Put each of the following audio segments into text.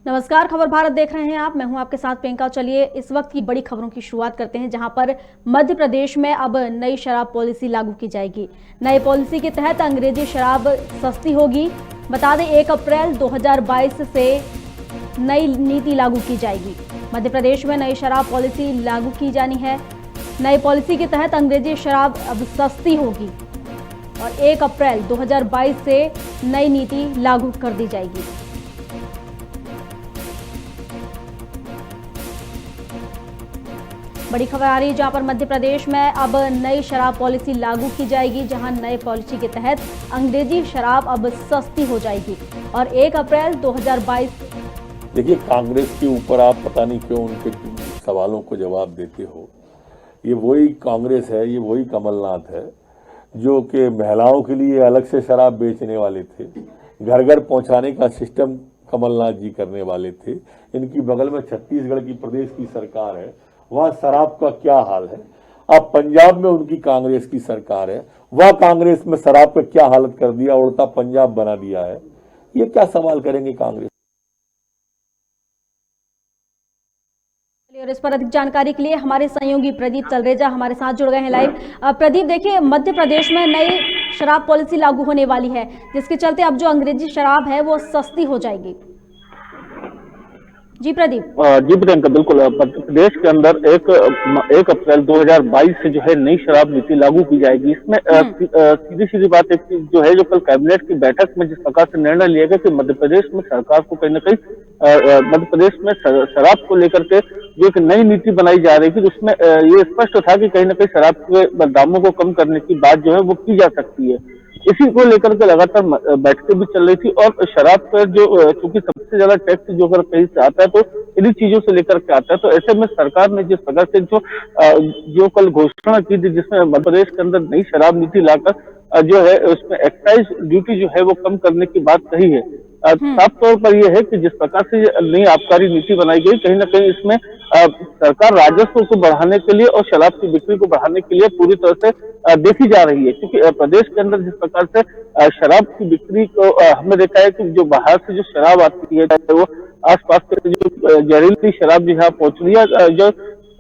नमस्कार, खबर भारत देख रहे हैं आप। मैं हूं आपके साथ प्रियंका। चलिए इस वक्त की बड़ी खबरों की शुरुआत करते हैं, जहां पर मध्य प्रदेश में अब नई शराब पॉलिसी लागू की जाएगी। नई पॉलिसी के तहत अंग्रेजी शराब सस्ती होगी। बता दें 1 अप्रैल 2022 से नई नीति लागू की जाएगी। मध्य प्रदेश में नई शराब पॉलिसी लागू की जानी है। नई पॉलिसी के तहत अंग्रेजी शराब अब सस्ती होगी और 1 अप्रैल 2022 से नई नीति लागू कर दी जाएगी। बड़ी खबर आ रही है, जहां पर मध्य प्रदेश में अब नई शराब पॉलिसी लागू की जाएगी, जहां नए पॉलिसी के तहत अंग्रेजी शराब अब सस्ती हो जाएगी और 1 अप्रैल 2022। देखिए, कांग्रेस के ऊपर आप पता नहीं क्यों उनके सवालों को जवाब देते हो। ये वही कांग्रेस है, ये वही कमलनाथ है जो कि महिलाओं के लिए अलग से शराब बेचने वाले थे। घर घर पहुंचाने का सिस्टम कमलनाथ जी करने वाले थे। इनकी बगल में छत्तीसगढ़ की प्रदेश की सरकार है, वहां शराब का क्या हाल है। अब पंजाब में उनकी कांग्रेस की सरकार है, वह कांग्रेस में शराब का क्या हालत कर दिया, उल्टा पंजाब बना दिया है। ये क्या सवाल करेंगे कांग्रेस। और इस पर अधिक जानकारी के लिए हमारे सहयोगी प्रदीप तलरेजा हमारे साथ जुड़ गए हैं लाइव। प्रदीप, देखिए मध्य प्रदेश में नई शराब पॉलिसी लागू होने वाली है, जिसके चलते अब जो अंग्रेजी शराब है वो सस्ती हो जाएगी। जी प्रदीप। जी प्रियंका, बिल्कुल। मध्य प्रदेश के अंदर 1 अप्रैल 2022 से जो है नई शराब नीति लागू की जाएगी। इसमें सीधी सीधी बात एक जो है, जो कल कैबिनेट की बैठक में जिस प्रकार से निर्णय लिया गया कि मध्य प्रदेश में सरकार को कहीं ना कहीं मध्य प्रदेश में शराब को लेकर के जो एक नई नीति बनाई जा रही थी, उसमें ये स्पष्ट था कि कहीं ना कहीं शराब के दामों को कम करने की बात जो है वो की जा सकती है। इसी को लेकर के लगातार बैठकें भी चल रही थी और शराब पर जो चूंकि सबसे ज्यादा टैक्स जो अगर कहीं से आता है तो इन्हीं चीजों से लेकर के आता है, तो ऐसे में सरकार ने जिस प्रकार से जो कल घोषणा की थी, जिसमें मध्य प्रदेश के अंदर नई शराब नीति लाकर जो है उसमें एक्साइज ड्यूटी जो है वो कम करने की बात कही है। साफ तौर पर यह है कि जिस प्रकार से नई आबकारी नीति बनाई गई, कहीं ना कहीं इसमें सरकार राजस्व को बढ़ाने के लिए और शराब की बिक्री को बढ़ाने के लिए पूरी तरह से देखी जा रही है। क्योंकि प्रदेश के अंदर जिस प्रकार से शराब की बिक्री को हमने देखा है कि जो बाहर से जो शराब आती है, चाहे वो आसपास के जो जहरीली शराब यहाँ पहुंच रही है,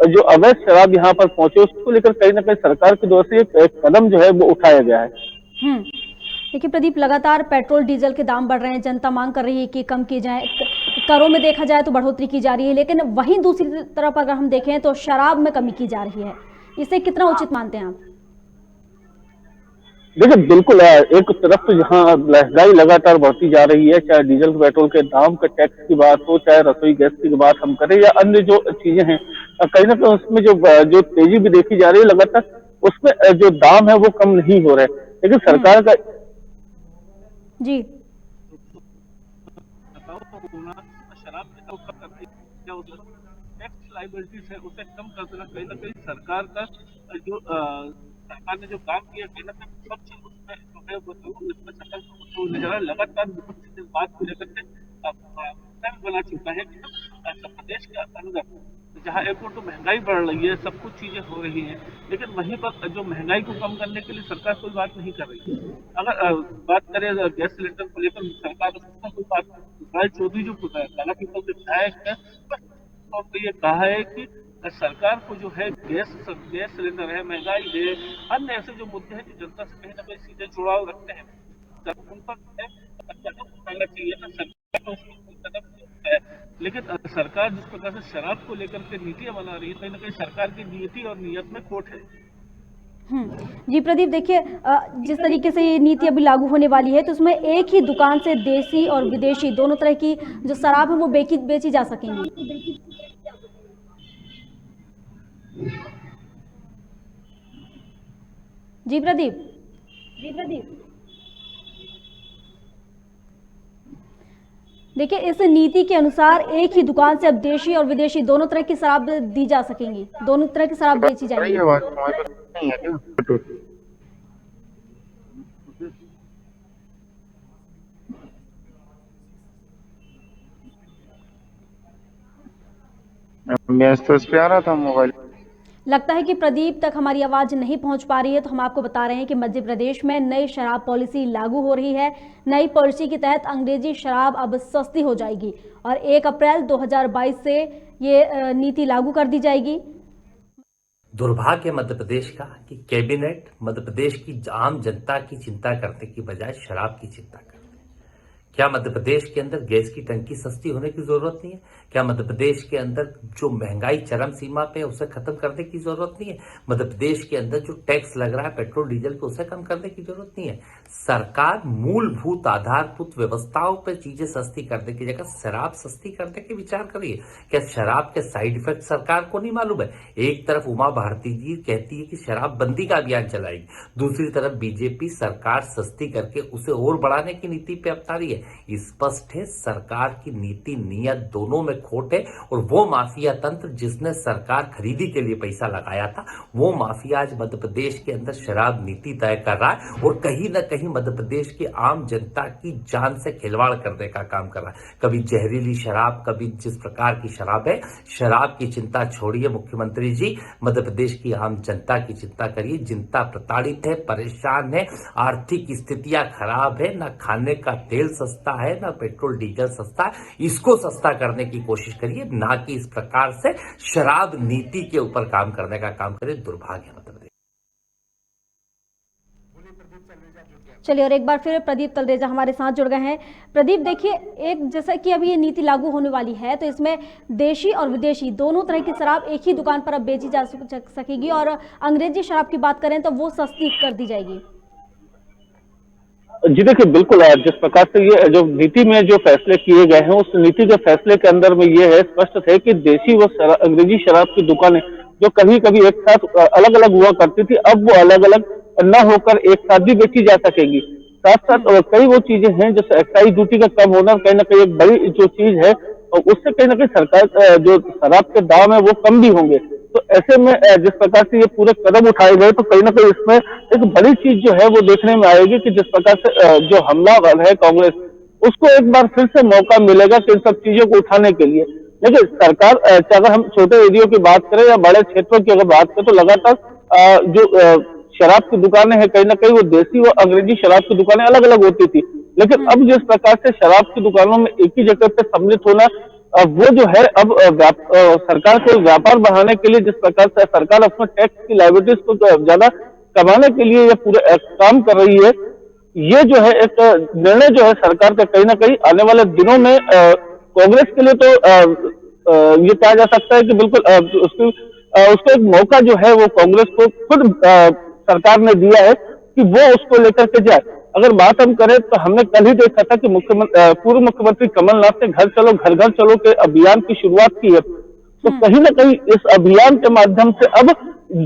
जो अवैध शराब यहाँ पर पहुंचे, उसको लेकर कहीं ना कहीं सरकार की ओर से एक कदम जो है वो उठाया गया है। देखिए प्रदीप, लगातार पेट्रोल डीजल के दाम बढ़ रहे हैं, जनता मांग कर रही है कि कम की जाए। करों में देखा जाए तो बढ़ोतरी की जा रही है, लेकिन वहीं दूसरी तरफ अगर हम देखें तो शराब में कमी की जा रही है। इसे कितना उचित मानते हैं आप? देखिए, बिल्कुल। एक तरफ तो जहाँ महंगाई लगातार बढ़ती जा रही है, चाहे डीजल पेट्रोल के दाम का टैक्स की बात हो, चाहे रसोई गैस की बात हम करें या अन्य जो चीजें हैं, कहीं ना कहीं उसमें जो तेजी भी देखी जा रही है लगातार, उसमें जो दाम है वो कम नहीं हो रहे। लेकिन सरकार का जी शराब के टैक्स लाइबिलिटीज है उसे कम कर देना कहीं ना कहीं सरकार का जो सरकार ने जो काम किया, कहीं ना कहीं सब चीज उसमें जो है वो इसमें सफल तो नजर आ रहा है। लगातार इस बात को लेकर के बना चुका है कि प्रदेश के अंदर जहाँ एक तो महंगाई बढ़ रही है, सब कुछ चीजें हो रही हैं, लेकिन वहीं पर जो महंगाई को कम करने के लिए सरकार कोई बात नहीं कर रही है। अगर बात करें गैस सिलेंडर को लेकर, सरकार कोई बात राय चौधरी जो हालांकि कल विधायक है, तो ये कहा है कि सरकार को जो है गैस सिलेंडर है, महंगाई है, अन्य ऐसे जो मुद्दे हैं जो जनता से कहीं ना कहीं सीधे जुड़ाव रखते हैं, उन पर कदम उठाना चाहिए ना। सरकार को कदम है, लेकिन सरकार जिस प्रकार से शराब को लेकर के नीतियां बना रही है, कहीं ना कहीं सरकार की नीति और नीयत में खोट है। जी प्रदीप, देखिए जिस तरीके से ये नीति अभी लागू होने वाली है, तो उसमें एक ही दुकान से देसी और विदेशी दोनों तरह की जो शराब है वो बेची जा सकेंगी। जी प्रदीप। देखिए इस नीति के अनुसार एक ही दुकान से अब देशी और विदेशी दोनों तरह की शराब दी जा सकेंगी, दोनों तरह की शराब बेची जाएगी। नहीं है क्या? मैसेज पे आ रहा था मोबाइल। लगता है कि प्रदीप तक हमारी आवाज नहीं पहुंच पा रही है, तो हम आपको बता रहे हैं कि मध्य प्रदेश में नई शराब पॉलिसी लागू हो रही है। नई पॉलिसी के तहत अंग्रेजी शराब अब सस्ती हो जाएगी और 1 अप्रैल 2022 से ये नीति लागू कर दी जाएगी। दुर्भाग्य मध्य प्रदेश का कि कैबिनेट मध्य प्रदेश की आम जनता की चिंता करने की बजाय शराब की चिंता करते हैं। क्या मध्य प्रदेश के अंदर गैस की टंकी सस्ती होने की जरूरत नहीं है? क्या मध्य प्रदेश के अंदर जो महंगाई चरम सीमा पे है उसे खत्म करने की जरूरत नहीं है? मध्य प्रदेश के अंदर जो टैक्स लग रहा है पेट्रोल डीजल पे उसे कम करने की जरूरत नहीं है? सरकार मूलभूत आधारभूत व्यवस्थाओं पर चीजें सस्ती करने की जगह शराब सस्ती करने के विचार करिए। क्या शराब के साइड इफेक्ट सरकार को नहीं मालूम है? एक तरफ उमा भारती जी कहती है कि शराब बंदी का अभियान चलाएगी, दूसरी तरफ बीजेपी सरकार सस्ती करके उसे और बढ़ाने की नीति पे अपना रही है। स्पष्ट है सरकार की नीति नियत दोनों में खोट है और वो माफिया तंत्र जिसने सरकार खरीदी के लिए पैसा लगाया था वो माफिया आज मध्य प्रदेश के अंदर शराब नीति तय कर रहा है और कहीं ना कहीं मध्य प्रदेश की आम जनता की जान से खिलवाड़ करने का काम कर रहा है। कभी जहरीली शराब, कभी जिस प्रकार की शराब है, शराब की चिंता छोड़िए मुख्यमंत्री जी, मध्य प्रदेश की आम जनता की चिंता करिए। जनता प्रताड़ित है, परेशान है, आर्थिक स्थितियां खराब है, ना खाने का तेल सस्ता है ना पेट्रोल डीजल सस्ता है। इसको सस्ता करने की कोशिश करिए, ना कि इस प्रकार से शराब नीति के ऊपर काम करने का काम करिए। दुर्भाग्य मध्य प्रदेश। चलिए और एक बार फिर प्रदीप तलरेजा हमारे साथ जुड़ गए हैं। प्रदीप देखिए, एक जैसा कि अभी ये नीति लागू होने वाली है तो इसमें देशी और विदेशी दोनों तरह की शराब एक ही दुकान पर अब बेची जा सकेगी और अंग्रेजी शराब की बात करें तो वो सस्ती कर दी जाएगी। जी देखिए, बिल्कुल जिस प्रकार से ये जो नीति में जो फैसले किए गए हैं उस नीति के फैसले के अंदर में ये है स्पष्ट है कि देशी व अंग्रेजी शराब की दुकानें जो कभी कभी एक साथ अलग अलग हुआ करती थी अब वो अलग अलग न होकर एक साथ भी बेची जा सकेगी। साथ साथ कई वो चीजें हैं जैसे एक्साइज ड्यूटी का कम होना कहीं ना कहीं एक बड़ी जो चीज है और उससे कहीं ना कहीं सरकार जो शराब के दाम है वो कम भी होंगे। तो ऐसे में जिस प्रकार से ये पूरे कदम उठाए गए तो कहीं ना कहीं इसमें एक बड़ी चीज जो है वो देखने में आएगी कि जिस प्रकार से जो हमलावर है कांग्रेस उसको एक बार फिर से मौका मिलेगा कि इन सब चीजों को उठाने के लिए। लेकिन सरकार अगर हम छोटे एरियो की बात करें या बड़े क्षेत्रों की अगर बात करें तो लगातार जो शराब की दुकानें हैं कहीं ना कहीं वो देसी व अंग्रेजी शराब की दुकानें अलग अलग होती थी। लेकिन अब जिस प्रकार से शराब की दुकानों में एक ही जगह पे सम्मिलित होना वो जो है अब सरकार को व्यापार बढ़ाने के लिए जिस प्रकार से सरकार अपने टैक्स की लायबिलिटीज को ज्यादा कमाने के लिए ये पूरे काम कर रही है, ये जो है एक निर्णय जो है सरकार का कहीं ना कहीं आने वाले दिनों में कांग्रेस के लिए तो ये कहा जा सकता है कि बिल्कुल उसको एक मौका जो है वो कांग्रेस को खुद सरकार ने दिया है कि वो उसको लेकर के जाए। अगर बात हम करें तो हमने कल ही देखा था कि पूर्व मुख्यमंत्री कमलनाथ ने घर घर चलो के अभियान की शुरुआत की है। तो कहीं ना कहीं इस अभियान के माध्यम से अब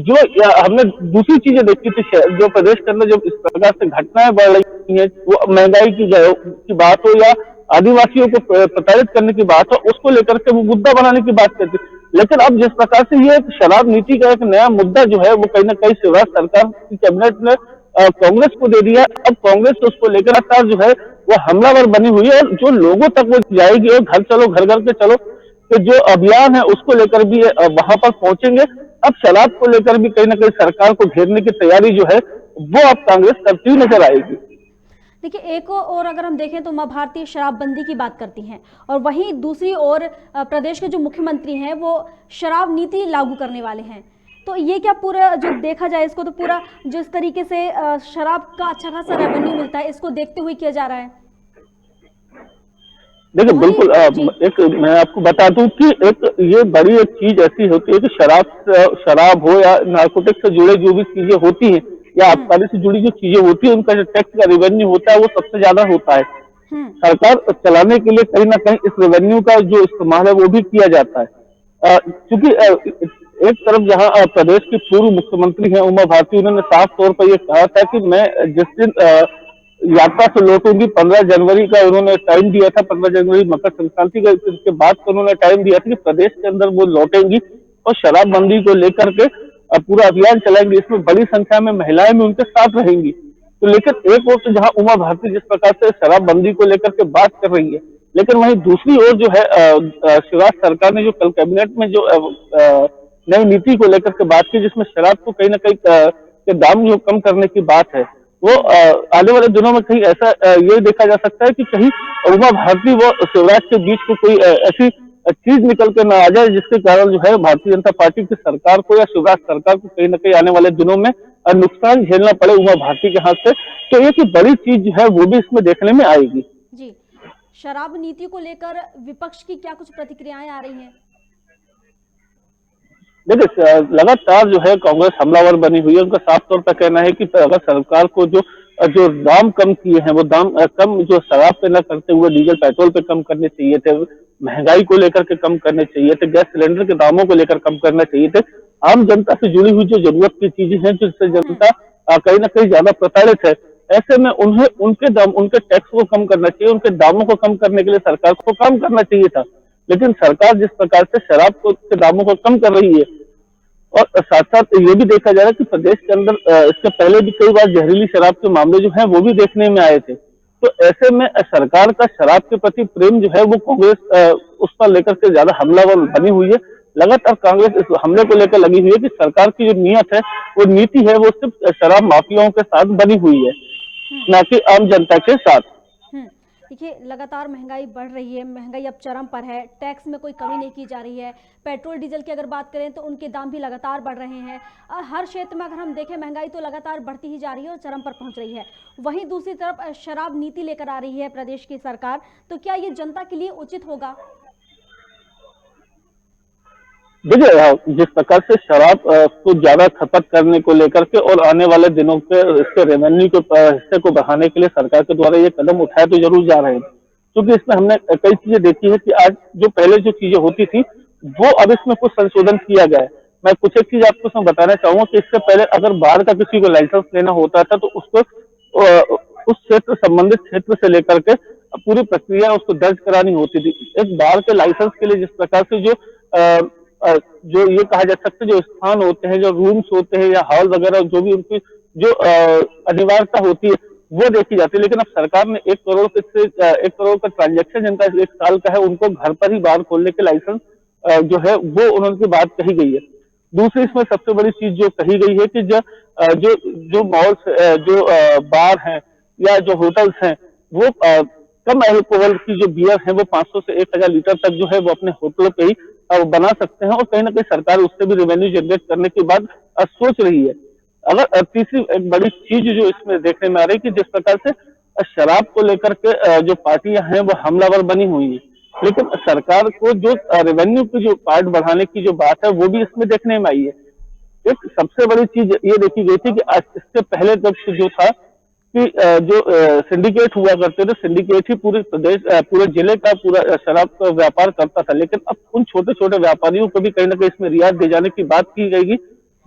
जो हमने दूसरी चीजें देखी थी जो प्रदेश के अंदर जो इस प्रकार से घटनाएं बढ़ रही हैं वो महंगाई की बात हो या आदिवासियों को प्रताड़ित करने की बात हो उसको लेकर के वो मुद्दा बनाने की बात करती। लेकिन अब जिस प्रकार से ये शराब नीति का एक नया मुद्दा जो है वो कहीं ना कहीं शिवराज सरकार की कैबिनेट ने कांग्रेस को दे दिया। अब कांग्रेस उसको लेकर जो है वो हमलावर बनी हुई है और जो लोगों तक वो जाएगी और घर घर के चलो तो जो अभियान है उसको लेकर भी वहां पर पहुंचेंगे। अब शराब को लेकर भी कहीं ना कहीं सरकार को घेरने की तैयारी जो है वो अब कांग्रेस करती हुई नजर आएगी। देखिए, एक और अगर हम देखें तो उमा भारती शराबबंदी की बात करती हैं और वहीं दूसरी ओर प्रदेश के जो मुख्यमंत्री हैं वो शराब नीति लागू करने वाले हैं। तो ये क्या पूरा जो देखा जाए इसको तो पूरा जिस तरीके से शराब का अच्छा खासा रेवेन्यू मिलता है इसको देखते हुए किया जा रहा है। देखिए बिल्कुल एक मैं आपको बता दूं कि एक ये बड़ी एक चीज ऐसी होती है कि शराब हो या नार्कोटिक्स से जुड़े जो भी चीजें होती हैं या आबकारी से जुड़ी जो चीजें होती है उनका जो टैक्स का रेवेन्यू होता है वो सबसे ज्यादा होता है। सरकार चलाने के लिए कहीं ना कहीं इस रेवेन्यू का जो इस्तेमाल है वो भी किया जाता है। क्योंकि एक तरफ जहां प्रदेश की पूर्व मुख्यमंत्री हैं उमा भारती, उन्होंने साफ तौर पर यह कहा था कि मैं जिस दिन यात्रा से लौटूंगी 15 जनवरी का उन्होंने टाइम दिया था, 15 जनवरी मकर संक्रांति का इसके बाद तो उन्होंने टाइम दिया था कि प्रदेश के अंदर वो लौटेंगी और शराबबंदी को लेकर के पूरा अभियान चलाएंगे। इसमें बड़ी संख्या में महिलाएं भी उनके साथ रहेंगी। तो लेकिन एक ओर तो जहां उमा भारती जिस प्रकार से शराबबंदी को लेकर के बात कर रही है, लेकिन वहीं दूसरी ओर जो है शिवराज सरकार ने जो कल कैबिनेट में जो नई नीति को लेकर के बात की, जिसमें शराब को कहीं ना कहीं के दाम जो कम करने की बात है, वो आने वाले दिनों में कहीं ऐसा ये देखा जा सकता है कि कहीं उमा भारती व शिवराज के बीच को कोई ऐसी चीज निकल के ना आ जाए, जिसके कारण जो है भारतीय जनता पार्टी की सरकार को या शिवराज सरकार को कहीं ना कहीं आने वाले दिनों में नुकसान झेलना पड़े उमा भारती के हाथ से। तो एक बड़ी चीज जो है वो भी इसमें देखने में आएगी। जी, शराब नीति को लेकर विपक्ष की क्या कुछ प्रतिक्रियाएं आ रही हैं? देखिए, लगातार जो है कांग्रेस हमलावर बनी हुई है। उनका साफ तौर पर कहना है कि अगर सरकार को जो जो दाम कम किए हैं वो दाम कम जो शराब पे न करते हुए डीजल पेट्रोल पे कम करने चाहिए थे, महंगाई को लेकर के कम करने चाहिए थे, गैस सिलेंडर के दामों को लेकर कम करना चाहिए थे। आम जनता से जुड़ी हुई जो जरूरत की चीजें हैं, जिससे जनता कहीं ना कहीं ज्यादा प्रताड़ित है, ऐसे में उन्हें उनके टैक्स को कम करना चाहिए, उनके दामों को कम करने के लिए सरकार को काम करना चाहिए था। लेकिन सरकार जिस प्रकार से शराब के दामों को कम कर रही है, और साथ साथ ये भी देखा जा रहा है कि प्रदेश के अंदर इससे पहले भी कई बार जहरीली शराब के मामले जो हैं वो भी देखने में आए थे। तो ऐसे में सरकार का शराब के प्रति प्रेम जो है वो कांग्रेस उस पर लेकर के ज्यादा हमलावर बनी हुई है। लगातार कांग्रेस इस हमले को लेकर लगी हुई है कि सरकार की जो नीयत है, वो नीति है, वो सिर्फ शराब माफियाओं के साथ बनी हुई है, ना कि आम जनता के साथ। देखिए, लगातार महंगाई बढ़ रही है, महंगाई अब चरम पर है, टैक्स में कोई कमी नहीं की जा रही है। पेट्रोल डीजल की अगर बात करें तो उनके दाम भी लगातार बढ़ रहे हैं। हर क्षेत्र में अगर हम देखें महंगाई तो लगातार बढ़ती ही जा रही है और चरम पर पहुंच रही है। वहीं दूसरी तरफ शराब नीति लेकर आ रही है प्रदेश की सरकार, तो क्या ये जनता के लिए उचित होगा? देखिए, जिस प्रकार से शराब को ज्यादा खपत करने को लेकर के और आने वाले दिनों के इसके रेवेन्यू के हिस्से को बढ़ाने के लिए सरकार के द्वारा ये कदम उठाए तो जरूर जा रहे हैं, क्योंकि इसमें हमने कई चीजें देखी है कि आज जो पहले जो चीजें होती थी वो अब इसमें कुछ संशोधन किया गया है। मैं कुछ एक चीज आपको इसमें बताना चाहूंगा कि इससे पहले अगर बाढ़ का किसी को लाइसेंस लेना होता था तो उसको उस क्षेत्र संबंधित क्षेत्र से लेकर के पूरी प्रक्रिया उसको दर्ज करानी होती थी। एक बाढ़ के लाइसेंस के लिए जिस प्रकार से जो ये कहा जा सकता है जो स्थान होते हैं, जो रूम्स होते हैं या हॉल वगैरह, जो भी उनकी जो अनिवार्यता होती है वो देखी जाती है। लेकिन अब सरकार ने 1 करोड़ का ट्रांजैक्शन जिनका 1 साल का है, उनको घर पर ही बार खोलने के लाइसेंस जो है वो उन्होंने बात कही गई है। दूसरी इसमें सबसे बड़ी चीज जो कही गई है कि जो मॉल्स, जो बार हैं या जो होटल्स हैं, वो कम अल्कोहल की जो बियर है वो 500 से 1000 लीटर तक जो है वो अपने होटलों पे ही बना सकते हैं, और कहीं ना कहीं सरकार उससे भी रेवेन्यू जनरेट करने की बात सोच रही है। अगर तीसरी एक बड़ी चीज जो इसमें देखने में आ रही है कि जिस प्रकार से शराब को लेकर के जो पार्टियां हैं वो हमलावर बनी हुई है, लेकिन सरकार को जो रेवेन्यू की जो पार्ट बढ़ाने की जो बात है वो भी इसमें देखने में आई है। एक सबसे बड़ी चीज ये देखी गई थी कि आज इससे पहले जब जो था कि जो सिंडिकेट हुआ करते थे, सिंडिकेट ही पूरे प्रदेश पूरे जिले का पूरा शराब का व्यापार करता था, लेकिन अब उन छोटे छोटे व्यापारियों को भी कहीं ना कहीं इसमें रियायत दे जाने की बात की गई,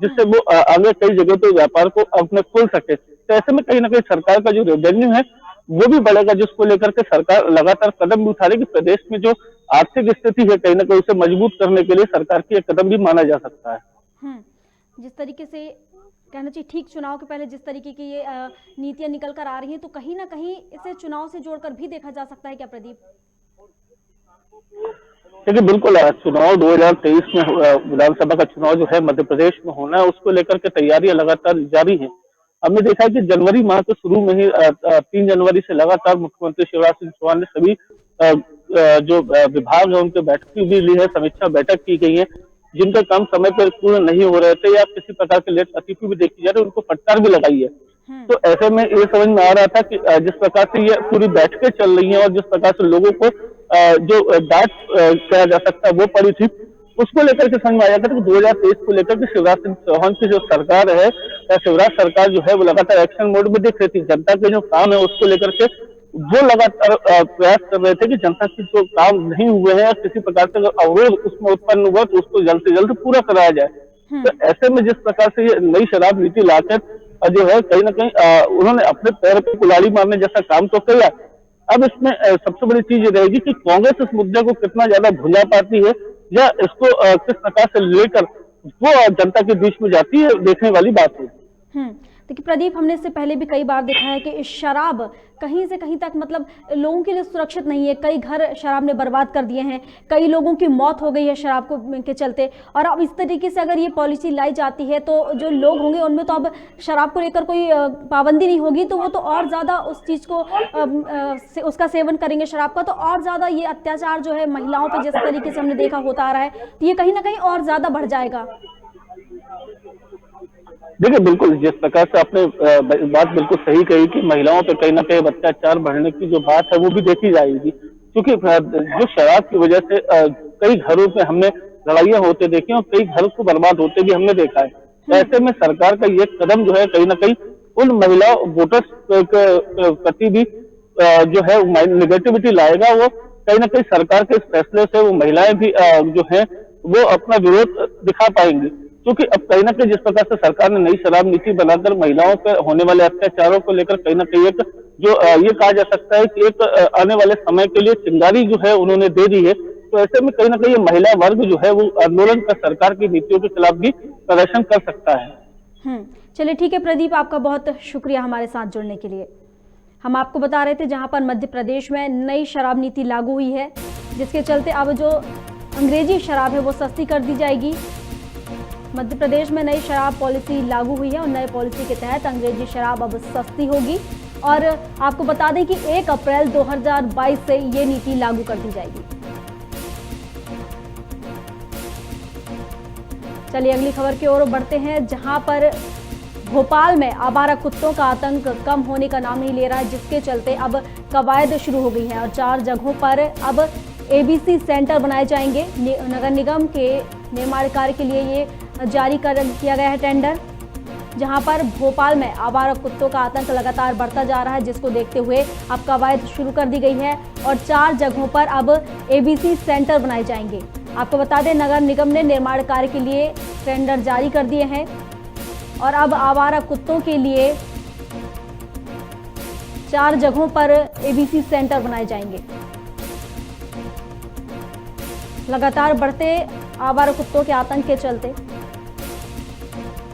जिससे वो आगे कई जगह तो व्यापार को अपने खोल सके। तो ऐसे में कहीं ना कहीं सरकार का जो रेवेन्यू है वो भी बढ़ेगा, जिसको लेकर के सरकार लगातार कदम भी उठा रही है कि प्रदेश में जो आर्थिक स्थिति है कहीं ना कहीं उसे मजबूत करने के लिए सरकार की एक कदम भी माना जा सकता है। जिस तरीके से कहना चाहिए ठीक चुनाव के पहले जिस तरीके की ये नीतियां निकल कर आ रही हैं, तो कहीं ना कहीं इसे चुनाव से जोड़कर भी देखा जा सकता है क्या प्रदीप? देखिए, बिल्कुल चुनाव 2023 में विधानसभा का चुनाव जो है मध्य प्रदेश में होना है, उसको लेकर के तैयारियां लगातार जारी हैं। हमने देखा है कि जनवरी माह के शुरू में ही 3 जनवरी से लगातार मुख्यमंत्री शिवराज सिंह चौहान ने सभी जो विभाग है उनके बैठक भी ली है, समीक्षा बैठक की गई है। जिनका काम समय पर पूर्ण नहीं हो रहे थे या किसी प्रकार के लेट अतिथि भी देखी जा रही है, उनको फटकार भी लगाई है। तो ऐसे में ये समझ में आ रहा था कि जिस प्रकार से ये पूरी बैठकें चल रही हैं और जिस प्रकार से लोगों को जो डांट कहा जा सकता है वो पड़ी थी, उसको लेकर के समझ में आया था कि 2023 को लेकर के शिवराज सिंह चौहान की जो सरकार है, शिवराज सरकार जो है वो लगातार एक्शन मोड में दिख रही थी। जनता के जो काम है उसको लेकर के वो लगातार प्रयास कर रहे थे कि जनता की जो काम नहीं हुए हैं या किसी प्रकार से अवरोध उसमें उत्पन्न हुआ तो उसको जल्द से जल्द पूरा कराया जाए। तो ऐसे में जिस प्रकार से ये नई शराब नीति लाकर जो है कहीं ना कहीं उन्होंने अपने पैर पर कुल्हाड़ी मारने जैसा काम तो किया। अब इसमें सबसे बड़ी चीज ये रहेगी कि कांग्रेस इस मुद्दे को कितना ज्यादा भुला पाती है या इसको किस प्रकार से लेकर वो जनता के बीच में जाती है, देखने वाली बात है। देखिए प्रदीप, हमने इससे पहले भी कई बार देखा है कि शराब कहीं से कहीं तक मतलब लोगों के लिए सुरक्षित नहीं है। कई घर शराब ने बर्बाद कर दिए हैं, कई लोगों की मौत हो गई है शराब को के चलते। और अब इस तरीके से अगर ये पॉलिसी लाई जाती है तो जो लोग होंगे उनमें तो अब शराब को लेकर कोई पाबंदी नहीं होगी, तो वो तो और ज़्यादा उस चीज़ को उसका सेवन करेंगे शराब का, तो और ज़्यादा ये अत्याचार जो है महिलाओं पर जिस तरीके से हमने देखा होता आ रहा है, तो ये कहीं ना कहीं और ज़्यादा बढ़ जाएगा। देखिए बिल्कुल, जिस प्रकार से आपने बात बिल्कुल सही कही कि महिलाओं पे कहीं ना कहीं अत्याचार बढ़ने की जो बात है वो भी देखी जाएगी, क्योंकि जो शराब की वजह से कई घरों में हमने लड़ाइयां होते देखी और कई घर को बर्बाद होते भी हमने देखा है। तो ऐसे में सरकार का ये कदम जो है कहीं ना कहीं उन महिला वोटर्स के प्रति भी जो है निगेटिविटी लाएगा। वो कहीं ना कहीं सरकार के इस फैसले से वो महिलाएं भी जो है वो अपना विरोध दिखा पाएंगी, क्योंकि अब कहीं ना कहीं जिस प्रकार से सरकार ने नई शराब नीति बनाकर महिलाओं पर होने वाले अत्याचारों को लेकर कहीं ना कहीं एक जो ये कहा जा सकता है कि एक आने वाले समय के लिए चिंगारी जो है उन्होंने दे दी है। तो ऐसे में कहीं ना कहीं महिला वर्ग जो है वो आंदोलन कर सरकार की नीतियों के खिलाफ भी प्रदर्शन कर सकता है। चलिए ठीक है प्रदीप, आपका बहुत शुक्रिया हमारे साथ जुड़ने के लिए। हम आपको बता रहे थे जहां पर मध्य प्रदेश में नई शराब नीति लागू हुई है, जिसके चलते अब जो अंग्रेजी शराब है वो सस्ती कर दी जाएगी। मध्य प्रदेश में नई शराब पॉलिसी लागू हुई है और नई पॉलिसी के तहत अंग्रेजी शराब अब सस्ती होगी। और आपको बता दें कि 1 अप्रैल 2022 से ये नीति लागू कर दी जाएगी। चलिए अगली खबर की ओर बढ़ते हैं, जहां पर भोपाल में आवारा कुत्तों का आतंक कम होने का नाम नहीं ले रहा है, जिसके चलते अब कवायद शुरू हो गई है और 4 जगहों पर अब एबीसी सेंटर बनाए जाएंगे। नगर निगम के निर्माण कार्य के लिए ये जारी किया गया है टेंडर, जहां पर भोपाल में आवारा कुत्तों का आतंक लगातार बढ़ता जा रहा है, जिसको देखते हुए अब कवायद शुरू कर दी गई है और 4 जगहों पर अब एबीसी सेंटर बनाए जाएंगे। आपको बता दें नगर निगम ने निर्माण कार्य के लिए टेंडर जारी कर दिए हैं और अब आवारा कुत्तों के लिए 4 जगहों पर एबीसी सेंटर बनाए जाएंगे। लगातार बढ़ते आवारा कुत्तों के आतंक के चलते।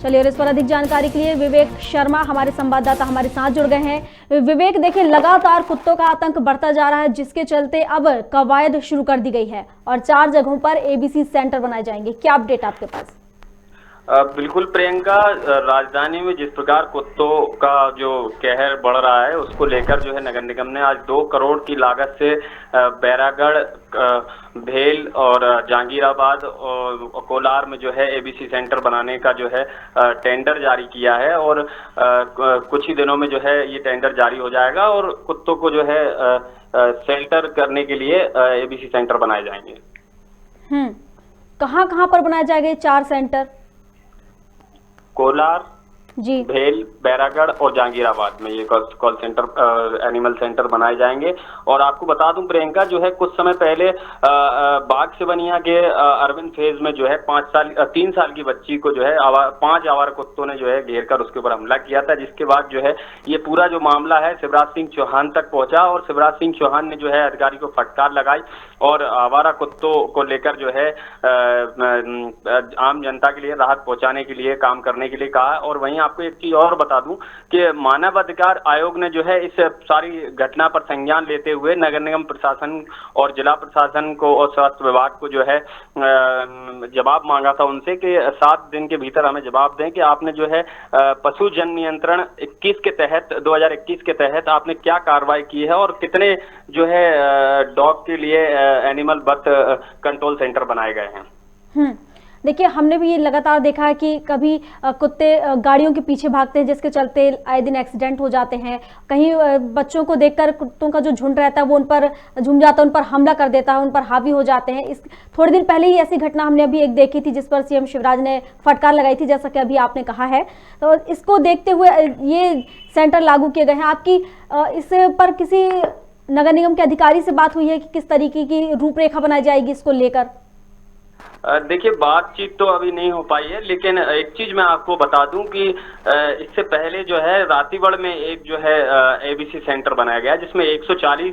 चलिए और इस पर अधिक जानकारी के लिए विवेक शर्मा हमारे संवाददाता हमारे साथ जुड़ गए हैं। विवेक, देखिए लगातार कुत्तों का आतंक बढ़ता जा रहा है, जिसके चलते अब कवायद शुरू कर दी गई है और 4 जगहों पर एबीसी सेंटर बनाए जाएंगे। क्या अपडेट आपके पास? बिल्कुल प्रियंका, राजधानी में जिस प्रकार कुत्तों का जो कहर बढ़ रहा है उसको लेकर जो है नगर निगम ने आज 2 करोड़ की लागत से बैरागढ़, भेल और जहांगीराबाद और कोलार में जो है एबीसी सेंटर बनाने का जो है टेंडर जारी किया है और कुछ ही दिनों में जो है ये टेंडर जारी हो जाएगा और कुत्तों को जो है सेंटर करने के लिए एबीसी सेंटर बनाए जाएंगे। कहाँ पर बनाया जाएगा ये 4 सेंटर? कोलार, जी, भेल, बैरागढ़ और जहांगीराबाद में ये कॉल सेंटर, एनिमल सेंटर बनाए जाएंगे। और आपको बता दूं प्रियंका, जो है कुछ समय पहले बाग से बनिया के अरविंद फेज में जो है 3 साल की बच्ची को जो है 5 आवारा कुत्तों ने जो है घेर कर उसके ऊपर हमला किया था, जिसके बाद जो है ये पूरा जो मामला है शिवराज सिंह चौहान तक पहुंचा और शिवराज सिंह चौहान ने जो है अधिकारी को फटकार लगाई और आवारा कुत्तों को लेकर जो है आम जनता के लिए राहत पहुंचाने के लिए काम करने के लिए कहा। और वहीं आपको एक चीज और बता दूं कि मानव अधिकार आयोग ने जो है इस सारी घटना पर संज्ञान लेते हुए नगर निगम प्रशासन और जिला प्रशासन को और स्वास्थ्य विभाग को जो है जवाब मांगा था उनसे कि 7 दिन के भीतर हमें जवाब दें कि आपने जो है पशु जन नियंत्रण 21 के तहत 2021 के तहत आपने क्या कार्रवाई की है और कितने जो है डॉग के लिए एनिमल बर्थ कंट्रोल सेंटर बनाए गए हैं। देखिए हमने भी ये लगातार देखा है कि कभी कुत्ते गाड़ियों के पीछे भागते हैं, जिसके चलते आए दिन एक्सीडेंट हो जाते हैं। कहीं बच्चों को देखकर कुत्तों का जो झुंड रहता है वो उन पर झुम जाता है, उन पर हमला कर देता है, उन पर हावी हो जाते हैं। इस थोड़े दिन पहले ही ऐसी घटना हमने अभी एक देखी थी, जिस पर सीएम शिवराज ने फटकार लगाई थी, जैसा कि अभी आपने कहा है। तो इसको देखते हुए ये सेंटर लागू किए गए हैं। आपकी इस पर किसी नगर निगम के अधिकारी से बात हुई है कि किस तरीके की रूपरेखा बनाई जाएगी इसको लेकर? देखिए, बातचीत तो अभी नहीं हो पाई है, लेकिन एक चीज मैं आपको बता दूं कि इससे पहले जो है रातीगढ़ में एक जो है एबीसी सेंटर बनाया गया जिसमें 140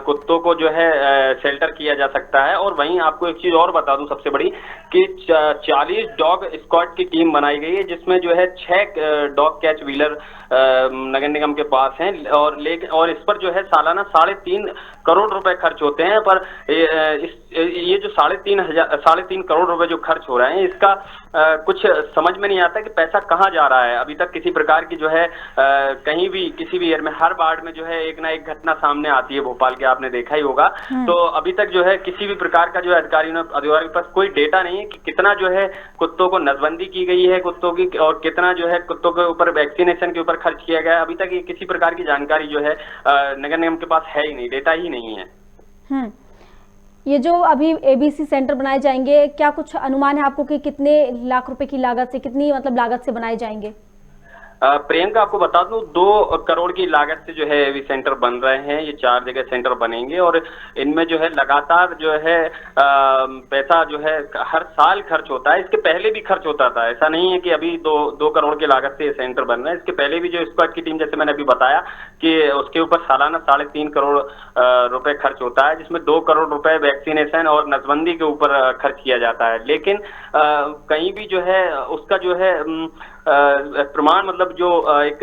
कुत्तों को जो है शेल्टर किया जा सकता है। और वहीं आपको एक चीज और बता दूं सबसे बड़ी कि 40 डॉग स्क्वाड की टीम बनाई गई है जिसमें जो है 6 डॉग कैच व्हीलर नगर निगम के पास हैं और इस पर जो है सालाना 3.5 करोड़ रुपए खर्च होते हैं। पर ये जो 3.5 करोड़ रुपए जो खर्च हो रहे हैं इसका कुछ समझ में नहीं आता कि पैसा कहाँ जा रहा है। अभी तक किसी प्रकार की जो है कहीं भी किसी भी एयर में हर वार्ड में जो है एक ना एक घटना सामने आती है, भोपाल के आपने देखा ही होगा। तो अभी तक जो है किसी भी प्रकार का जो है अधिकारियों के पास कोई डेटा नहीं है कि कितना जो है कुत्तों को नसबंदी की गई है कुत्तों की, और कितना जो है कुत्तों के ऊपर वैक्सीनेशन के ऊपर खर्च किया गया है। अभी तक ये किसी प्रकार की जानकारी जो है नगर निगम के पास है ही नहीं, डेटा ही नहीं है। ये जो अभी एबीसी सेंटर बनाए जाएंगे, क्या कुछ अनुमान है आपको कि कितने लाख रुपए की लागत से, कितनी मतलब लागत से बनाए जाएंगे? प्रियंका, आपको बता दूं 2 करोड़ की लागत से जो है एबी सेंटर बन रहे हैं। ये 4 जगह सेंटर बनेंगे और इनमें जो है लगातार जो है पैसा जो है हर साल खर्च होता है। इसके पहले भी खर्च होता था, ऐसा नहीं है कि अभी 2 करोड़ की लागत से ये सेंटर बन रहा है। इसके पहले भी जो स्क्वाड की टीम, जैसे मैंने अभी बताया कि उसके ऊपर सालाना 3.5 करोड़ रुपए खर्च होता है, जिसमें 2 करोड़ रुपए वैक्सीनेशन और नसबंदी के ऊपर खर्च किया जाता है। लेकिन कहीं भी जो है उसका जो है प्रमाण मतलब जो एक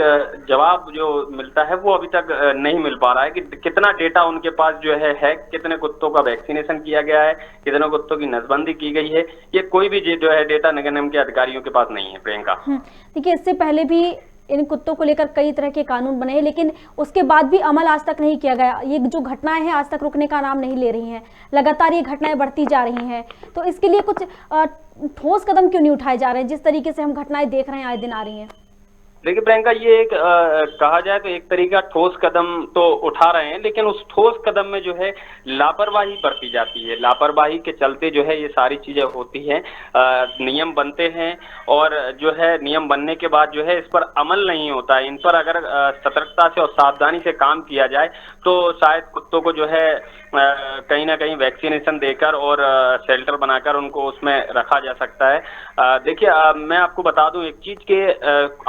जवाब जो मिलता है वो अभी तक नहीं मिल पा रहा है कि कितना डेटा उनके पास जो है कितने कुत्तों का वैक्सीनेशन किया गया है, कितने कुत्तों की नसबंदी की गई है। ये कोई भी जो है डेटा नगर निगम के अधिकारियों के पास नहीं है। प्रियंका, देखिए, इससे पहले भी इन कुत्तों को लेकर कई तरह के कानून बने हैं, लेकिन उसके बाद भी अमल आज तक नहीं किया गया। ये जो घटनाएं हैं आज तक रुकने का नाम नहीं ले रही हैं, लगातार ये घटनाएं बढ़ती जा रही हैं। तो इसके लिए कुछ ठोस कदम क्यों नहीं उठाए जा रहे हैं, जिस तरीके से हम घटनाएं देख रहे हैं आए दिन आ रही हैं? देखिए प्रियंका, ये एक कहा जाए तो एक तरीका ठोस कदम तो उठा रहे हैं, लेकिन उस ठोस कदम में जो है लापरवाही बरती जाती है। लापरवाही के चलते जो है ये सारी चीजें होती हैं। नियम बनते हैं और जो है नियम बनने के बाद जो है इस पर अमल नहीं होता है। इन पर अगर सतर्कता से और सावधानी से काम किया जाए तो शायद कुत्तों को जो है कहीं ना कहीं वैक्सीनेशन देकर और शेल्टर बनाकर उनको उसमें रखा जा सकता है। देखिए, मैं आपको बता दूं एक चीज के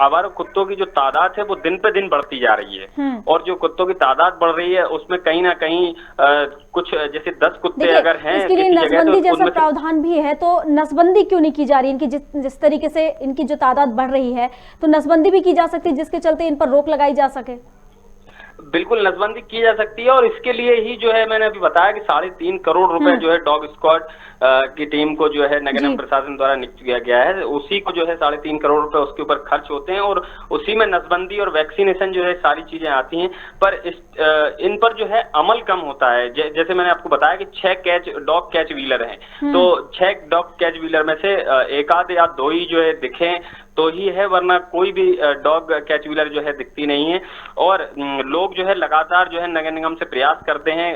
आवारा कुत्तों की जो तादाद है वो दिन पे दिन बढ़ती जा रही है और जो कुत्तों की तादाद बढ़ रही है उसमें कहीं ना कहीं कुछ जैसे 10 कुत्ते अगर हैं इसके लिए नसबंदी जैसा प्रावधान भी है, तो नसबंदी क्यों नहीं की जा रही? इनकी जिस तरीके से इनकी जो तादाद बढ़ रही है तो नसबंदी भी की जा सकती है जिसके चलते इन पर रोक लगाई जा सके। बिल्कुल नसबंदी की जा सकती है और इसके लिए ही जो है मैंने अभी बताया कि 3.5 करोड़ रुपए जो है डॉग स्क्वाड की टीम को जो है नगर निगम प्रशासन द्वारा नियुक्त किया गया है। उसी को जो है 3.5 करोड़ रुपए उसके ऊपर खर्च होते हैं और उसी में नसबंदी और वैक्सीनेशन जो है सारी चीजें आती हैं। पर इन पर जो है अमल कम होता है। जैसे मैंने आपको बताया कि 6 डॉग कैच व्हीलर हैं, तो 6 डॉग कैच व्हीलर में से 1 या 2 ही जो है दिखे तो ही है, वरना कोई भी डॉग कैच व्हीलर जो है दिखती नहीं है। और लोग जो है लगातार जो है नगर निगम से प्रयास करते हैं,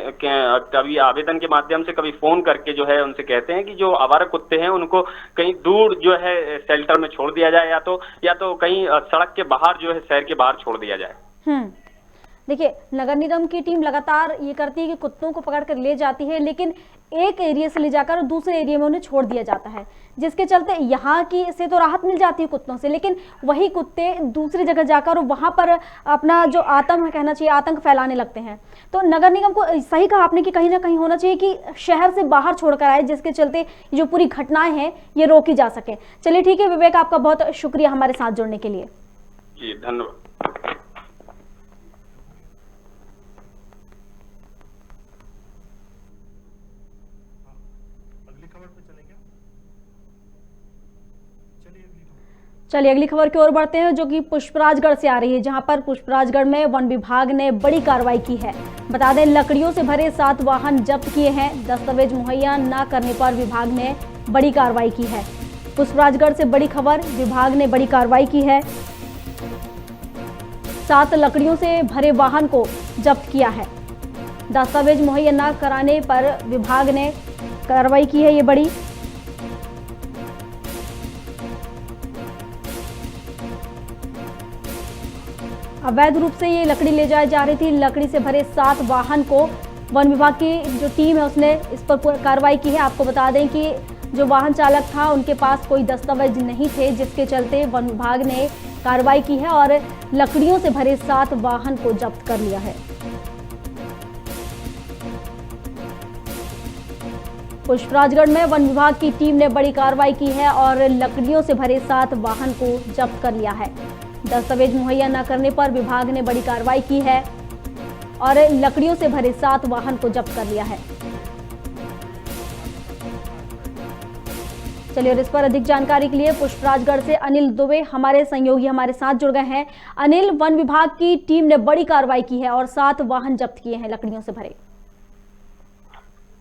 कभी आवेदन के माध्यम से, कभी फोन करके जो है उनसे कहते हैं कि जो आवारा कुत्ते हैं उनको कहीं दूर जो है शेल्टर में छोड़ दिया जाए या तो कहीं सड़क के बाहर जो है शहर के बाहर छोड़ दिया जाए। देखिए, नगर निगम की टीम लगातार ये करती है कि कुत्तों को पकड़कर ले जाती है, लेकिन एक एरिया से ले जाकर दूसरे एरिया में उन्हें छोड़ दिया जाता है, जिसके चलते यहाँ की से तो राहत मिल जाती है कुत्तों से, लेकिन वही कुत्ते दूसरी जगह जाकर वहाँ पर अपना जो आतंक कहना चाहिए आतंक फैलाने लगते हैं। तो नगर निगम को सही कहा आपने कि कहीं ना कहीं होना चाहिए कि शहर से बाहर छोड़कर आए, जिसके चलते जो पूरी घटनाएं हैं ये रोकी जा सके। चलिए ठीक है विवेक, आपका बहुत शुक्रिया हमारे साथ जुड़ने के लिए। जी धन्यवाद। चलिए अगली खबर की ओर बढ़ते हैं, जो कि पुष्पराजगढ़ से आ रही है, जहां पर पुष्पराजगढ़ में वन विभाग ने बड़ी कार्रवाई की है। बता दें, लकड़ियों से भरे 7 वाहन जब्त किए हैं। दस्तावेज मुहैया न करने पर विभाग ने बड़ी कार्रवाई की है। पुष्पराजगढ़ से बड़ी खबर, विभाग ने बड़ी कार्रवाई की है। 7 लकड़ियों से भरे वाहन को जब्त किया है। दस्तावेज मुहैया न कराने पर विभाग ने कार्रवाई की है ये बड़ी। अवैध रूप से ये लकड़ी ले जाई जा रही थी। लकड़ी से भरे 7 वाहन को वन विभाग की जो टीम है उसने इस पर कार्रवाई की है। आपको बता दें कि जो वाहन चालक था उनके पास कोई दस्तावेज नहीं थे, जिसके चलते वन विभाग ने कार्रवाई की है और लकड़ियों से भरे 7 वाहन को जब्त कर लिया है। पुष्पराजगढ़ में वन विभाग की टीम ने बड़ी कार्रवाई की है और लकड़ियों से भरे 7 वाहन को जब्त कर लिया है। दस्तावेज मुहैया न करने पर विभाग ने बड़ी कार्रवाई की है और लकड़ियों से भरे 7 वाहन को जब्त कर लिया है। चलिए, और इस पर अधिक जानकारी के लिए पुष्पराजगढ़ से अनिल दुबे हमारे सहयोगी हमारे साथ जुड़ गए हैं। अनिल, वन विभाग की टीम ने बड़ी कार्रवाई की है और 7 वाहन जब्त किए हैं लकड़ियों से भरे।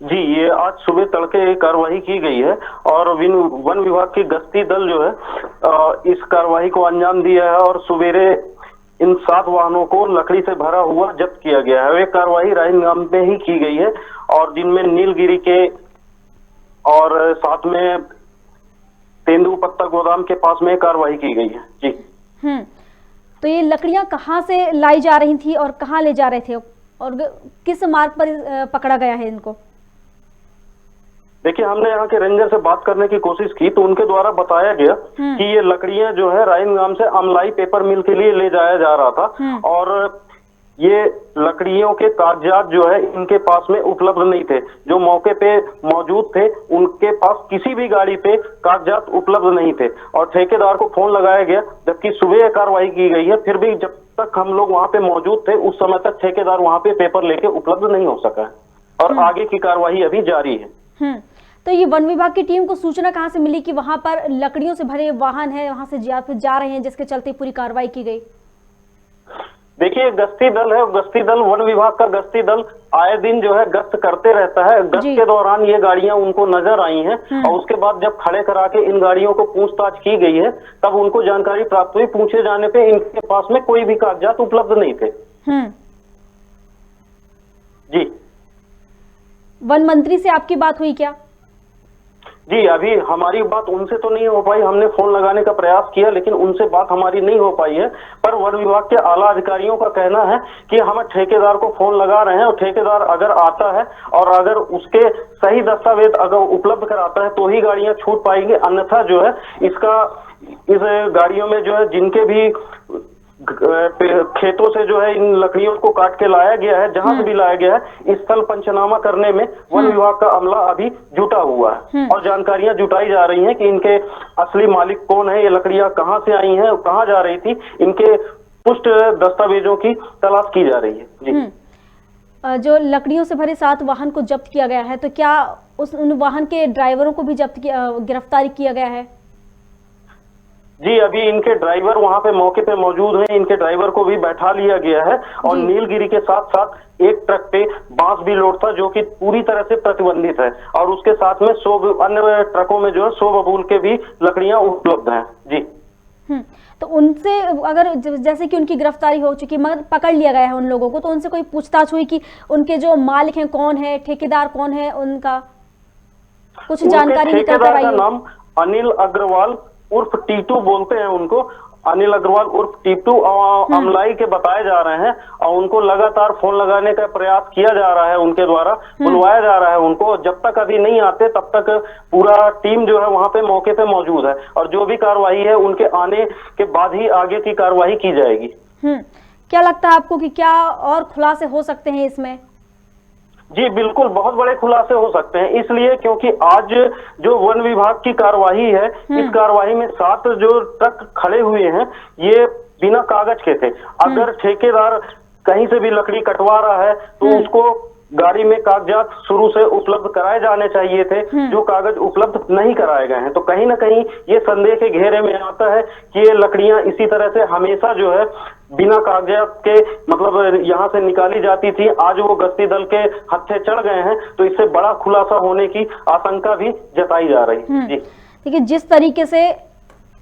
जी, ये आज सुबह तड़के कार्रवाई की गई है और वन विभाग की गश्ती दल जो है इस कार्रवाई को अंजाम दिया है और सवेरे इन 7 वाहनों को लकड़ी से भरा हुआ जब्त किया गया है। वे कार्रवाई राजनांदगांव में ही की गई है और जिनमें नीलगिरी के और साथ में तेंदुपत्ता गोदाम के पास में कार्रवाई की गई है। जी, तो ये लकड़ियां कहाँ से लाई जा रही थी और कहाँ ले जा रहे थे और किस मार्ग पर पकड़ा गया है इनको? देखिए, हमने यहाँ के रेंजर से बात करने की कोशिश की तो उनके द्वारा बताया गया कि ये लकड़ियां जो है राजनांदगांव से अमलाई पेपर मिल के लिए ले जाया जा रहा था और ये लकड़ियों के कागजात जो है इनके पास में उपलब्ध नहीं थे। जो मौके पे मौजूद थे उनके पास किसी भी गाड़ी पे कागजात उपलब्ध नहीं थे और ठेकेदार को फोन लगाया गया, जबकि सुबह कार्रवाई की गई है, फिर भी जब तक हम लोग वहां पे मौजूद थे उस समय तक ठेकेदार वहां पे पेपर लेके उपलब्ध नहीं हो सका है और आगे की कार्रवाई अभी जारी है। तो ये वन विभाग की टीम को सूचना कहाँ से मिली कि वहां पर लकड़ियों से भरे वाहन है, वहां से जा रहे हैं, जिसके चलते पूरी कार्रवाई की गई? देखिए, गश्ती दल है, गश्ती दल वन विभाग का गश्ती दल आए दिन जो है गश्त करते रहता है। गश्त के दौरान ये गाड़ियां उनको नजर आई हैं और उसके बाद जब खड़े करा के इन गाड़ियों को पूछताछ की गई है तब उनको जानकारी प्राप्त हुई। पूछे जाने पे इनके पास में कोई भी कागजात उपलब्ध नहीं थे। जी, वन मंत्री से आपकी बात हुई क्या? जी, अभी हमारी बात उनसे तो नहीं हो पाई। हमने फोन लगाने का प्रयास किया लेकिन उनसे बात हमारी नहीं हो पाई है। पर वन विभाग के आला अधिकारियों का कहना है कि हम ठेकेदार को फोन लगा रहे हैं और ठेकेदार अगर आता है और अगर उसके सही दस्तावेज अगर उपलब्ध कराता है तो ही गाड़ियां छूट पाएंगी, अन्यथा जो है इस गाड़ियों में जो है जिनके भी खेतों से जो है इन लकड़ियों को काट के लाया गया है, जहां से भी लाया गया है, स्थल पंचनामा करने में वन विभाग का अमला अभी जुटा हुआ है और जानकारियां जुटाई जा रही हैं कि इनके असली मालिक कौन है, ये लकड़ियां कहां से आई हैं, कहां जा रही थी, इनके पुष्ट दस्तावेजों की तलाश की जा रही है। जी, जो लकड़ियों से भरे 7 वाहन को जब्त किया गया है, तो क्या उन वाहन के ड्राइवरों को भी गिरफ्तारी किया गया है? जी, अभी इनके ड्राइवर वहां पे मौके पे मौजूद हैं, इनके ड्राइवर को भी बैठा लिया गया है और नीलगिरी के साथ साथ एक ट्रक पे बांस भी लोड था जो कि पूरी तरह से प्रतिबंधित है और उसके साथ में 100 अन्य ट्रकों में जो है 100 बबूल के भी लकड़ियां उपलब्ध हैं। जी, तो उनसे अगर जैसे कि उनकी गिरफ्तारी हो चुकी मगर पकड़ लिया गया है उन लोगों को, तो उनसे कोई पूछताछ हुई कि उनके जो मालिक हैं कौन है, ठेकेदार कौन है, उनका कुछ जानकारी निकल कर आई? नाम अनिल अग्रवाल उर्फ टीटू बोलते हैं उनको। अनिल अग्रवाल उर्फ टीटू अमलाई के बताए जा रहे हैं और उनको लगातार फोन लगाने का प्रयास किया जा रहा है, उनके द्वारा बुलवाया जा रहा है उनको। जब तक अभी नहीं आते तब तक पूरा टीम जो है वहां पे मौके पे मौजूद है और जो भी कार्रवाई है उनके आने के बाद ही आगे की कार्रवाई की जाएगी। क्या लगता है आपको कि क्या और खुलासे हो सकते हैं इसमें? जी बिल्कुल, बहुत बड़े खुलासे हो सकते हैं, इसलिए क्योंकि आज जो वन विभाग की कार्रवाई है, इस कार्रवाई में 7 जो ट्रक खड़े हुए हैं ये बिना कागज के थे। अगर ठेकेदार कहीं से भी लकड़ी कटवा रहा है तो उसको गाड़ी में कागजात शुरू से उपलब्ध कराए जाने चाहिए थे, जो कागज उपलब्ध नहीं कराए गए हैं। तो कहीं ना कहीं ये संदेह के घेरे में आता है कि ये लकड़ियां इसी तरह से हमेशा जो है बिना कागजात के मतलब यहाँ से निकाली जाती थी। आज वो गश्ती दल के हत्थे चढ़ गए हैं तो इससे बड़ा खुलासा होने की आशंका भी जताई जा रही है। जी देखिए, जिस तरीके से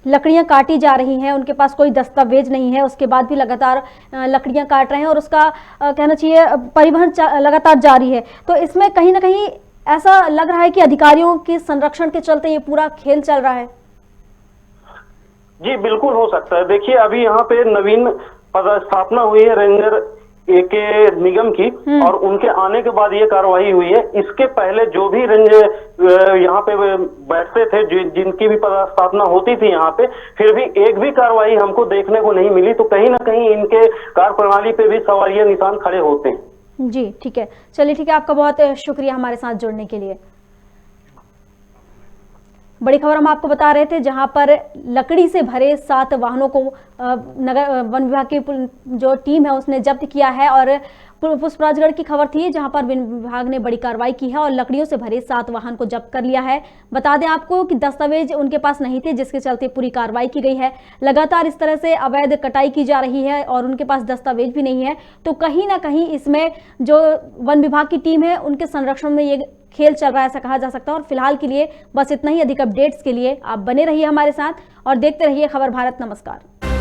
लकड़ियां काटी जा रही हैं, उनके पास कोई दस्तावेज नहीं है, उसके बाद भी लगातार लकड़ियां काट रहे हैं और उसका कहना चाहिए परिवहन लगातार जारी है। तो इसमें कहीं ना कहीं ऐसा लग रहा है कि अधिकारियों के संरक्षण के चलते ये पूरा खेल चल रहा है। जी बिल्कुल हो सकता है। देखिए, अभी यहाँ पे नवीन पदस्थापना हुई है रेंजर एके निगम की, और उनके आने के बाद ये कार्रवाई हुई है। इसके पहले जो भी यहाँ पे बैठते थे, जिनकी भी पदस्थापना होती थी यहाँ पे, फिर भी एक भी कार्रवाई हमको देखने को नहीं मिली। तो कहीं ना कहीं इनके कार्यप्रणाली पे भी सवालिया निशान खड़े होते हैं। जी ठीक है, चलिए ठीक है, आपका बहुत शुक्रिया हमारे साथ जुड़ने के लिए। बड़ी खबर हम आपको बता रहे थे, जहां पर लकड़ी से भरे 7 वाहनों को नगर वन विभाग की जो टीम है उसने जब्त किया है। और पुष्पराजगढ़ की खबर थी, जहां पर वन विभाग ने बड़ी कार्रवाई की है और लकड़ियों से भरे 7 वाहन को जब्त कर लिया है। बता दें आपको कि दस्तावेज उनके पास नहीं थे, जिसके चलते पूरी कार्रवाई की गई है। लगातार इस तरह से अवैध कटाई की जा रही है और उनके पास दस्तावेज भी नहीं है, तो कहीं ना कहीं इसमें जो वन विभाग की टीम है उनके संरक्षण में ये खेल चल रहा है, ऐसा कहा जा सकता है। और फिलहाल के लिए बस इतना ही। अधिक अपडेट्स के लिए आप बने रहिए हमारे साथ और देखते रहिए खबर भारत। नमस्कार।